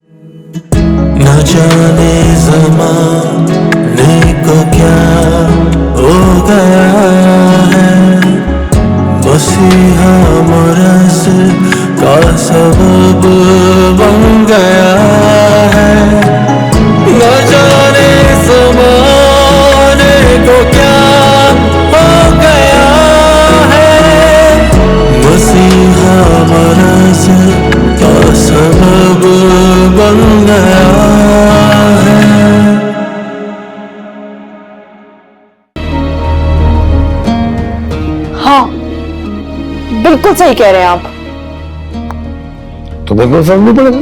न जाने ज़माने को क्या हो गया है, मसीहा मुरस का सबब बन गया है। न जाने ज़माने को क्या हो गया है, मसीहा मुरस का सबब बन गया है। हाँ, बिल्कुल सही कह रहे हैं आप। तुम्हें कोई फर्क नहीं पड़ेगा?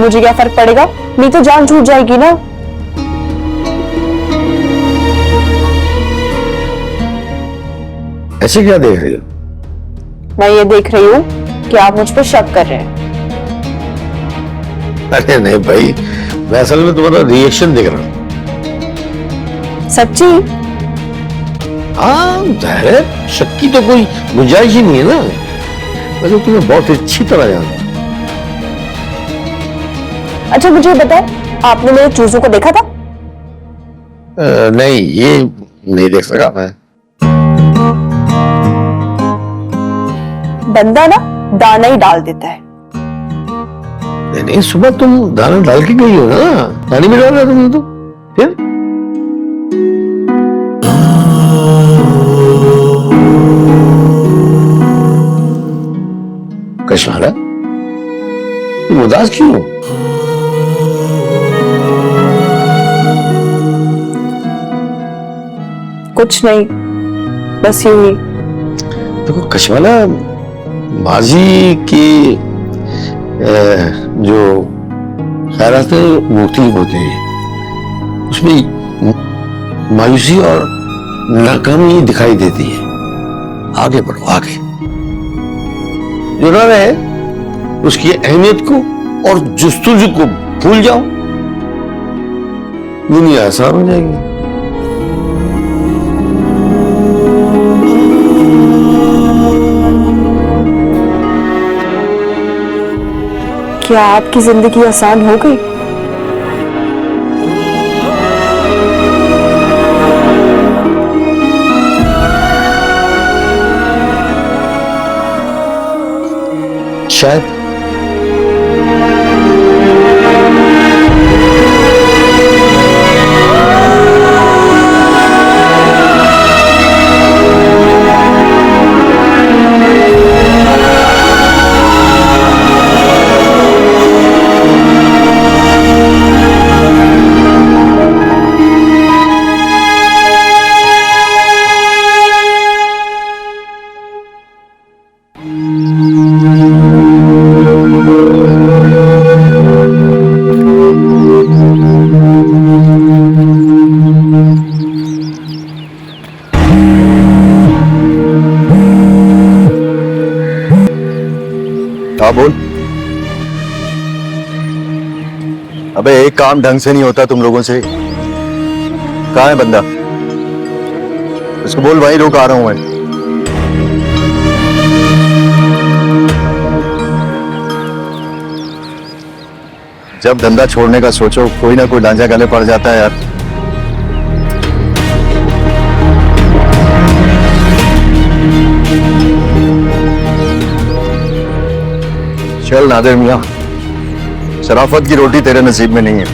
मुझे क्या फर्क पड़ेगा, नहीं तो जान छूट जाएगी ना। ऐसे क्या देख रही हो? मैं ये देख रही हूँ कि आप मुझ पर शक कर रहे हैं। अरे नहीं भाई, मैं असल में तुम्हारा रिएक्शन देख रहा हूँ। सच्ची? हाँ जाहिर है, शक की तो कोई गुंजाइश ही नहीं है ना। मैं तो तुम्हें बहुत अच्छी तरह जानता हूं। अच्छा मुझे बताओ, आपने मेरे चूजों को देखा था? नहीं, ये नहीं देख सका मैं। बंदा ना दाना ही डाल देता है। नहीं, सुबह तुम दाना डाल के गई हो ना, पानी में डाल रहा तुमने तो। फिर कश्मीरा, तुम उदास क्यों हो? कुछ नहीं, बस यूं ही। देखो कश्मीरा, माजी की जो खैरात मुख्तलिफ होते हैं, उसमें मायूसी और नाकामी दिखाई देती है। आगे बढ़ो, आगे जो ना रहे उसकी अहमियत को और जुस्तुजू को भूल जाओ, दुनिया आसान हो जाएगी। क्या आपकी जिंदगी आसान हो गई? शायद। हाँ बोल। अबे एक काम ढंग से नहीं होता तुम लोगों से। कहाँ है बंदा? उसको बोल वहीं रुक, आ रहा हूं मैं। जब धंधा छोड़ने का सोचो, कोई ना कोई डांचा गले पड़ जाता है यार। चल नादिर मियां, शराफत की रोटी तेरे नसीब में नहीं है।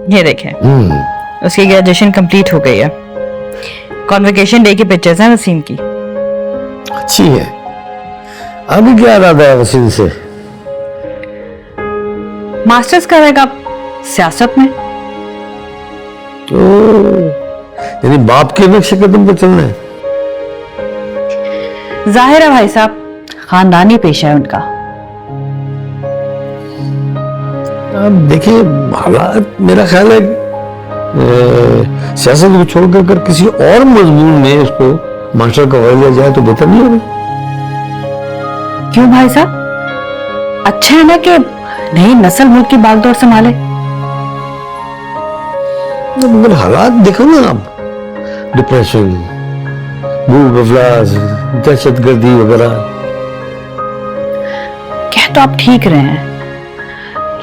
ये देखें, उसकी ग्रेजुएशन कंप्लीट हो गई है। कॉन्वोकेशन डे की पिक्चर्स हैं वसीम की। अच्छी है। अभी क्या इरादा है वसीम से? मास्टर्स करेगा सियासत में। तो यानी बाप के नक्शे कदम पर चलना है। जाहिर है भाई साहब, खानदानी पेशा है उनका। अब देखिए, हालात मेरा ख्याल है सियासत को छोड़कर अगर किसी और मजमून में उसको मास्टर का हवाला दिया जाए तो बेहतर नहीं होगा? क्यों भाई साहब, अच्छा है ना कि नई नस्ल मुल्क की बागडोर संभाले। मगर हालात देखो ना आप, डिप्रेशन, भूख अफलास, दहशतगर्दी वगैरह। कह तो आप ठीक रहे हैं,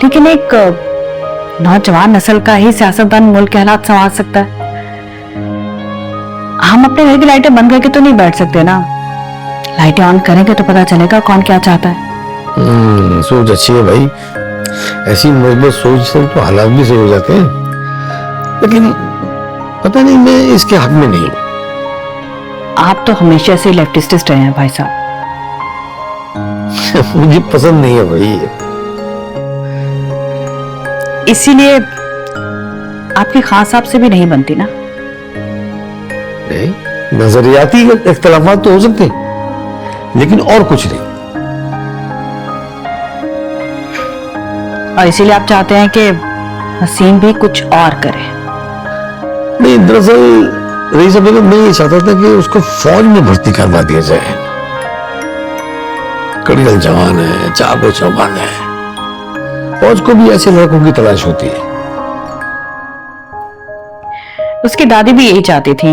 लेकिन एक नौजवान नस्ल का ही सियासतदान मुल्क के हालात संभाल सकता है। हम अपने घर की लाइटें बंद करके तो नहीं बैठ सकते ना, लाइटें ऑन करेंगे तो पता चलेगा कौन क्या चाहता है। सोच अच्छी है भाई, ऐसी मजबूत सोच से तो हालात भी सही हो जाते हैं, लेकिन पता नहीं मैं इसके हक में नहीं हूं। आप तो हमेशा से लेफ्टिस्ट रहे हैं भाई साहब। मुझे पसंद नहीं है भाई, इसीलिए आपकी खान साहब से भी नहीं बनती ना। नहीं, नजरियाती इख्तलाफात तो हो सकते हैं, लेकिन और कुछ नहीं। और इसीलिए आप चाहते हैं कि हसीन भी कुछ और करे। नहीं, दरअसल रईस बेगम, मैं ये चाहता था कि उसको फौज में भर्ती करवा दिया जाए। कड़ियल जवान है, चाको चौबान है, फौज को भी ऐसे लड़कों की तलाश होती है। उसकी दादी भी यही चाहती थी,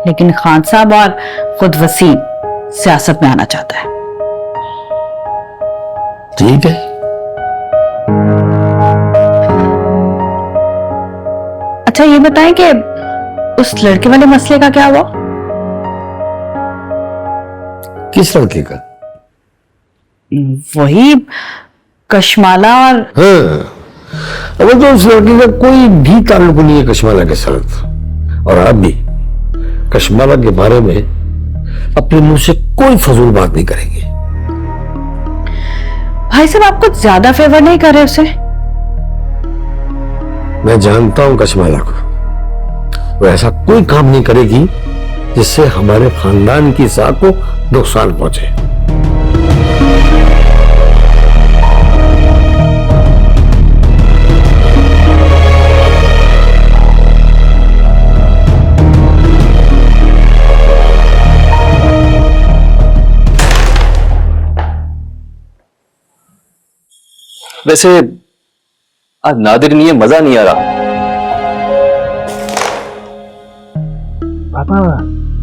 लेकिन खान साहब और खुद वसीम सियासत में आना चाहता है। ठीक है, अच्छा ये बताएं कि उस लड़के वाले मसले का क्या हुआ? किस लड़के का? वही कशमाला और हाँ, अब तो उस लड़के का कोई भी ताल्लुक नहीं है कशमाला के साथ, और आप भी कशमाला के बारे में अपने मुंह से कोई फजूल बात नहीं करेंगे। भाई साहब, आप कुछ ज्यादा फेवर नहीं कर रहे उसे? मैं जानता हूं कशमाला को, वो ऐसा कोई काम नहीं करेगी जिससे हमारे खानदान की साख को नुकसान पहुंचे। वैसे आज नादिर नहीं है, मजा नहीं आ रहा। पापा,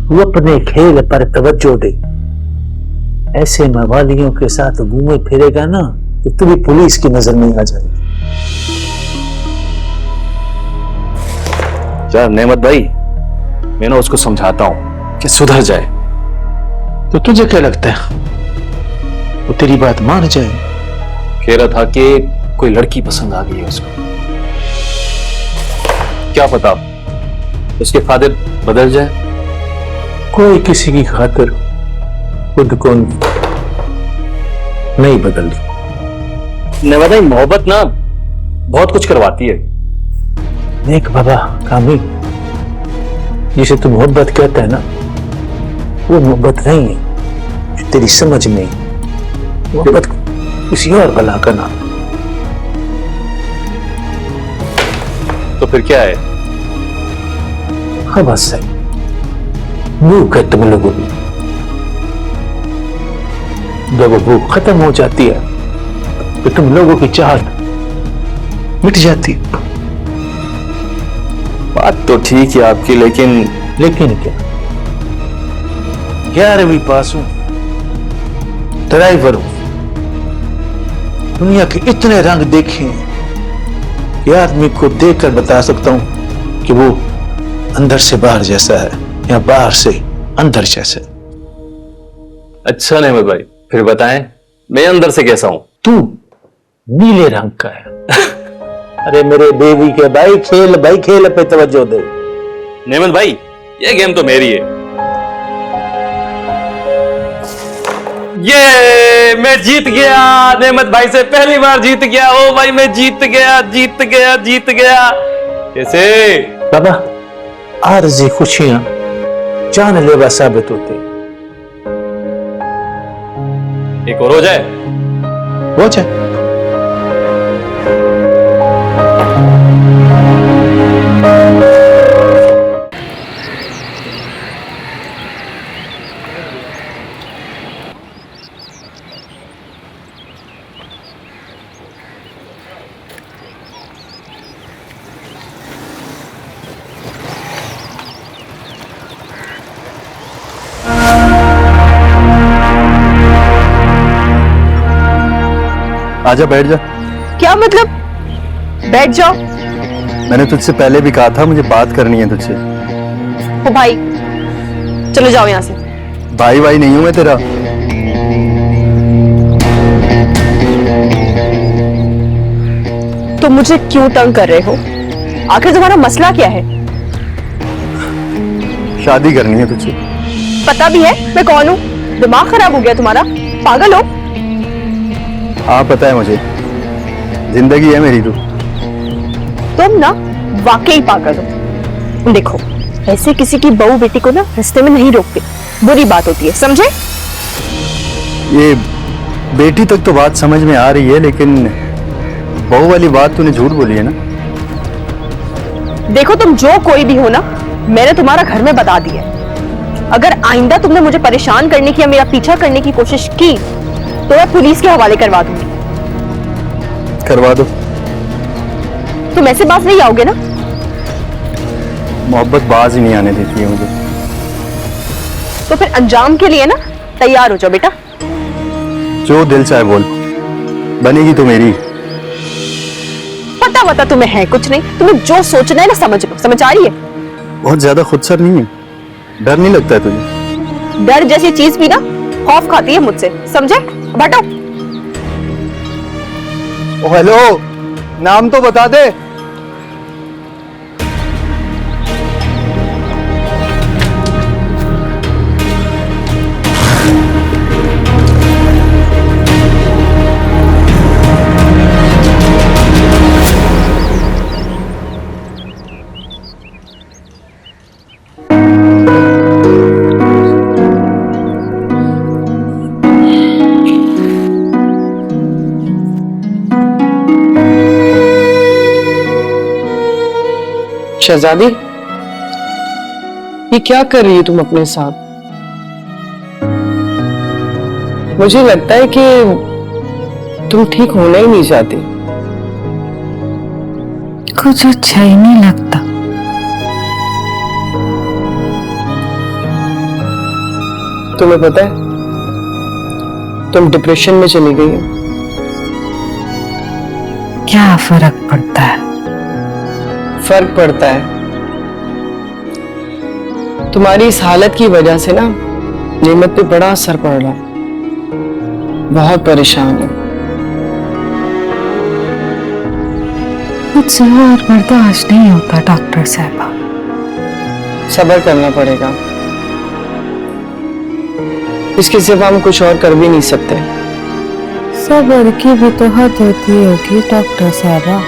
तू अपने खेल पर तवज्जो दे। ऐसे मवालियों के साथ घूमे फिरेगा ना तो तू भी पुलिस की नजर में आ जाएगी। यार नेमत भाई, मैं ना उसको समझाता हूं कि सुधर जाए। तो तुझे क्या लगता है वो तेरी बात मान जाए? कह रहा था कि कोई लड़की पसंद आ गई है उसको। क्या पता उसके फादर बदल जाए। कोई किसी की खातिर खुद को नहीं बदलती। नेमत भाई, मोहब्बत ना बहुत कुछ करवाती है। देख बाबा कामी, जिसे तू मोहब्बत कहता है ना, वो मोहब्बत नहीं है जो तेरी समझ में। मोहब्बत किसी और भला का नाम। तो फिर क्या है? हाँ बस है, भूख है तुम लोगों की। जब वो भूख खत्म हो जाती है तो तुम लोगों की चाहत मिट जाती है। बात तो ठीक है आपकी, लेकिन क्या, 11वीं पास हूं, ड्राइवर हूं, दुनिया के इतने रंग देखे हैं कि आदमी को देखकर बता सकता हूं कि वो अंदर से बाहर जैसा है या बाहर से अंदर जैसा है। अच्छा नेमत भाई, फिर बताएं मैं अंदर से कैसा हूं? तू नीले रंग का है। अरे मेरे बेबी के भाई, खेल पे तवज्जो दे। नेमत भाई, ये गेम तो मेरी है। ये मैं जीत गया, नेमत भाई से पहली बार जीत गया। ओ भाई, मैं जीत गया। कैसे? बाबा, आरज़ी खुशियां जानलेवा साबित होती। एक और हो जाए। हो जाए। आजा बैठ जा। क्या मतलब? बैठ जाओ। मैंने तुझसे पहले भी कहा था मुझे बात करनी है तुझसे। ओ भाई, चलो जाओ यहाँ से। भाई भाई नहीं हूं मैं तेरा। तुम मुझे क्यों तंग कर रहे हो? आखिर तुम्हारा मसला क्या है? शादी करनी है तुझसे। पता भी है मैं कौन हूँ? दिमाग खराब हो गया तुम्हारा? पागल हो? हाँ पता है मुझे, जिंदगी है मेरी तू। तुम ना वाकई पागल हो। देखो, ऐसे किसी की बहू बेटी को ना रास्ते में नहीं रोकते, बुरी बात होती है, समझे? ये बेटी तक तो बात समझ में आ रही है, लेकिन बहू वाली बात तूने झूठ बोली है ना। देखो, तुम जो कोई भी हो ना, मैंने तुम्हारा घर में बता दिया। अगर आइंदा तुमने मुझे परेशान करने की या मेरा पीछा करने की कोशिश की तो मैं पुलिस के हवाले करवा दूंगी। करवा दो। तुम ऐसे बात नहीं आओगे ना? मोहब्बत बाज ही नहीं आने देती है मुझे। तो फिर अंजाम के लिए ना तैयार हो जाओ बेटा। जो दिल चाहे बोल, बनेगी तो मेरी। पता वता तुम्हें है कुछ नहीं, तुम्हें जो सोचना है ना समझ लो। समझ आ रही है? बहुत ज्यादा खुदसर नहीं है? डर नहीं लगता है तुझे? डर जैसी चीज भी ना खौफ खाती है मुझसे, समझे? हटो। ओ हेलो, नाम तो बता दे। शहजादी, ये क्या कर रही है तुम अपने साथ? मुझे लगता है कि तुम ठीक होना ही नहीं चाहती। कुछ अच्छा ही नहीं लगता। तुम्हें पता है तुम डिप्रेशन में चली गई हो। क्या फर्क पड़ता है? फर्क पड़ता है। तुम्हारी इस हालत की वजह से ना नेमत पे बड़ा असर पड़ रहा है। बहुत परेशान है। मुझसे और बर्दाश्त नहीं होता डॉक्टर साहबा। सब्र करना पड़ेगा, इसके सिवा हम कुछ और कर भी नहीं सकते। सब्र की भी तो हद होती होगी डॉक्टर साहबा।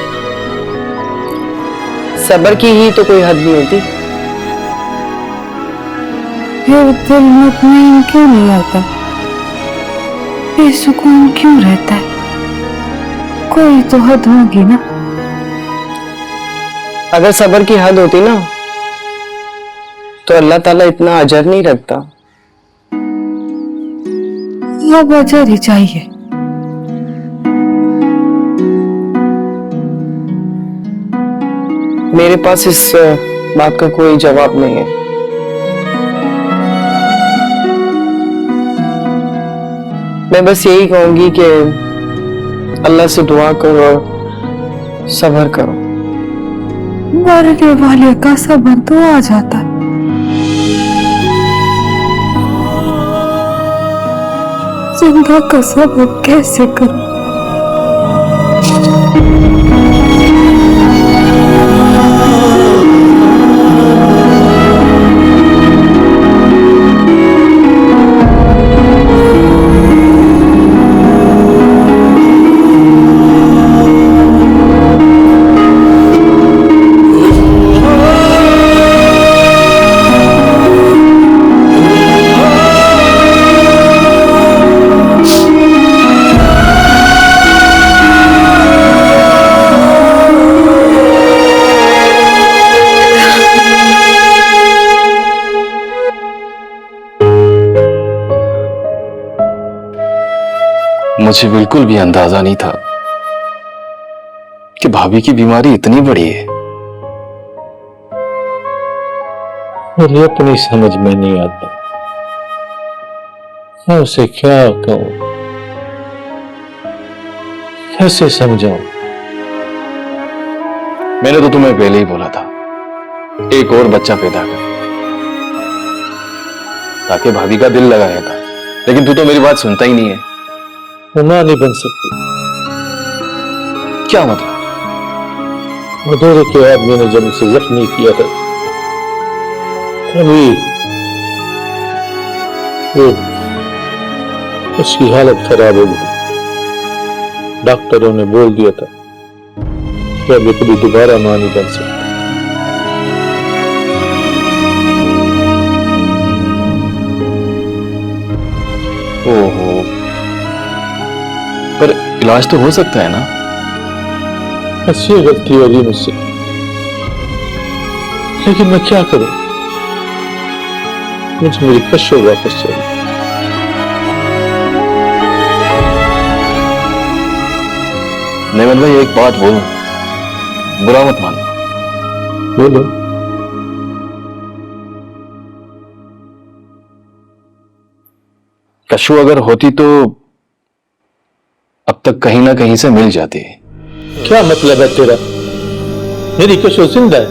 सब्र की ही तो कोई हद नहीं होती। फिर दिल मुतमईन क्यों नहीं आता? बेसुकून क्यों रहता है? कोई तो हद होगी ना। अगर सब्र की हद होती ना तो अल्लाह ताला इतना अजर नहीं रखता। अब अजर ही चाहिए। मेरे पास इस बात का कोई जवाब नहीं है। मैं बस यही कहूंगी कि अल्लाह से दुआ करो और सब्र करो। मरने वाले का सब्र तो आ जाता है। जिंदा का सब्र कैसे करूं? मुझे बिल्कुल भी अंदाजा नहीं था कि भाभी की बीमारी इतनी बड़ी है। मुझे अपनी समझ में नहीं आता मैं उसे क्या कहूं, कैसे समझाऊं? मैंने तो तुम्हें पहले ही बोला था एक और बच्चा पैदा कर ताकि भाभी का दिल लगा रहता, लेकिन तू तो मेरी बात सुनता ही नहीं है। वो मां नहीं बन सकती। क्या मतलब? मधुरे के आदमी ने जब उसे जख्मी किया था तभी उसकी हालत खराब हो गई। डॉक्टरों ने बोल दिया था कि अब ये कभी दोबारा मां नहीं बन सकती। ओहो, पर इलाज तो हो सकता है ना? अच्छी गलती होगी मुझसे, लेकिन मैं क्या करूं? मुझे मेरी कशो वापस चाहिए। नेमत भाई एक बात बोलूं, बुरा मत मानना। बोलो। कशु अगर होती तो अब तक कहीं ना कहीं से मिल जाती। क्या मतलब है तेरा? मेरी कशो जिंदा है?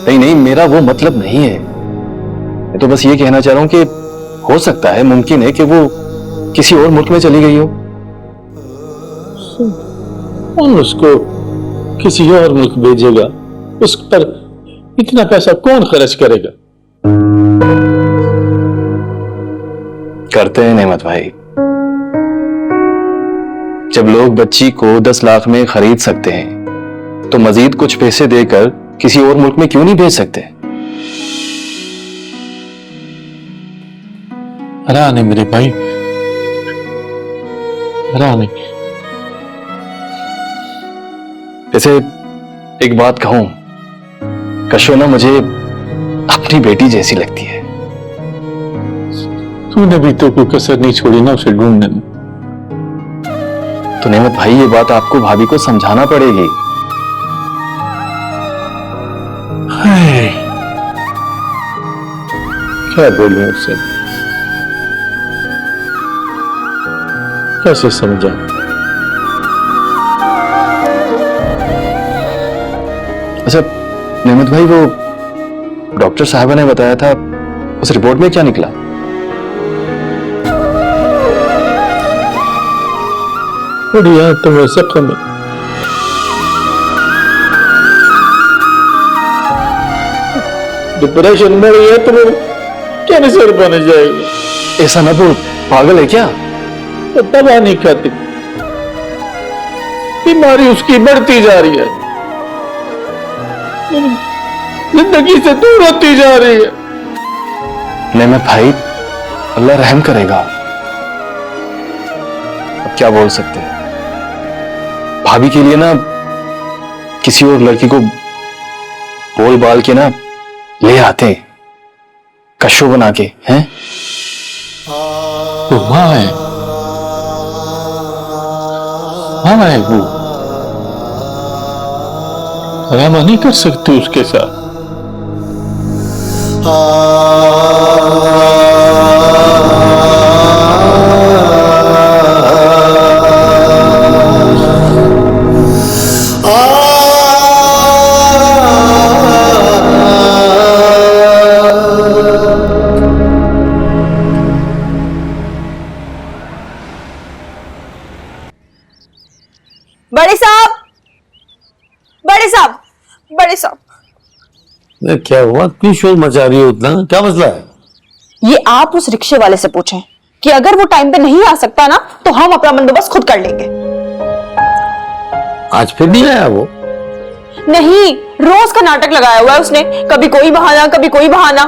नहीं नहीं, मेरा वो मतलब नहीं है। मैं तो बस ये कहना चाह रहा हूं कि हो सकता है, मुमकिन है कि वो किसी और मुल्क में चली गई हो। कौन उसको किसी और मुल्क भेजेगा? उस पर इतना पैसा कौन खर्च करेगा? करते हैं नेमत भाई। जब लोग बच्ची को 10 लाख में खरीद सकते हैं तो मजीद कुछ पैसे देकर किसी और मुल्क में क्यों नहीं भेज सकते? हैरान है मेरे भाई, हैरान है। जैसे एक बात कहूं, कशो ना मुझे अपनी बेटी जैसी लगती है। तूने भी तो कोई कसर नहीं छोड़ी ना उसे ढूंढने में। तो नेमत भाई ये बात आपको भाभी को समझाना पड़ेगी। हाय, क्या बोलूं उससे? कैसे समझा? अच्छा नेमत भाई, वो डॉक्टर साहबा ने बताया था, उस रिपोर्ट में क्या निकला? बढ़िया, तुम्हें जख्म है। डिप्रेशन में रही है तो वो कैंसर बन जाएगी। ऐसा ना बोल, पागल है क्या? तो दवा नहीं खाती, बीमारी उसकी बढ़ती जा रही है, जिंदगी से दूर होती जा रही है। नेमत भाई, अल्लाह रहम करेगा। अब क्या बोल सकते हैं? भाभी के लिए ना किसी और लड़की को बोल बाल के ना ले आते कशो बना के, हैं? वो मां है, मां है वो। ड्रामा नहीं कर सकती उसके साथ। बड़े साहब, बड़े साहब, बड़े साहब, क्या हुआ? क्यों शोर मचा रही हो उतना? क्या मसला है? ये आप उस रिक्शे वाले से पूछें कि अगर वो टाइम पे नहीं आ सकता ना तो हम अपना बंदोबस्त खुद कर लेंगे। आज फिर नहीं आया वो? नहीं, रोज का नाटक लगाया हुआ है उसने, कभी कोई बहाना कभी कोई बहाना।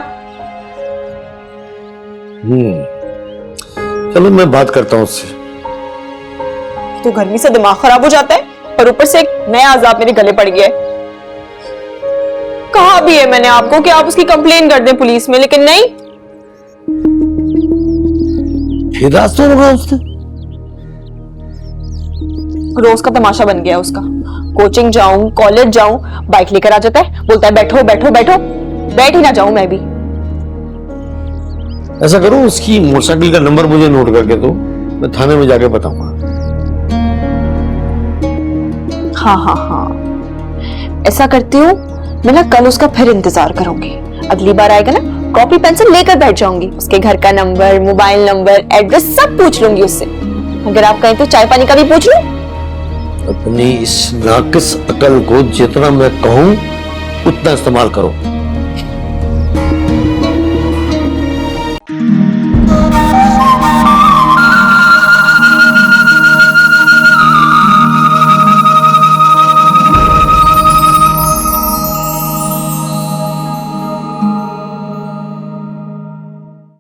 चलो मैं बात करता हूँ उससे। तो गर्मी से दिमाग खराब हो जाता है और ऊपर से एक नया अजाब मेरे गले पड़ गया है। कहा भी है मैंने आपको कि आप उसकी कंप्लेन कर दें पुलिस में, लेकिन नहीं। फिर रास्ता होगा उसने? रोज का तमाशा बन गया उसका। कोचिंग जाऊं, कॉलेज जाऊं, बाइक लेकर आ जाता है, बोलता है बैठो बैठो बैठो। बैठ ही ना जाऊं मैं भी। ऐसा करो, उसकी मोटरसाइकिल का नंबर मुझे नोट करके दो, मैं थाने में जाके बताऊंगा। हाँ हाँ हाँ, ऐसा करती हूँ, मैं ना कल उसका फिर इंतजार करूंगी। अगली बार आएगा ना, कॉपी पेंसिल लेकर बैठ जाऊंगी, उसके घर का नंबर, मोबाइल नंबर, एड्रेस सब पूछ लूंगी उससे। अगर आप कहें तो चाय पानी का भी पूछ लूं। अपनी इस नाकिस अकल को जितना मैं कहूं उतना इस्तेमाल करो।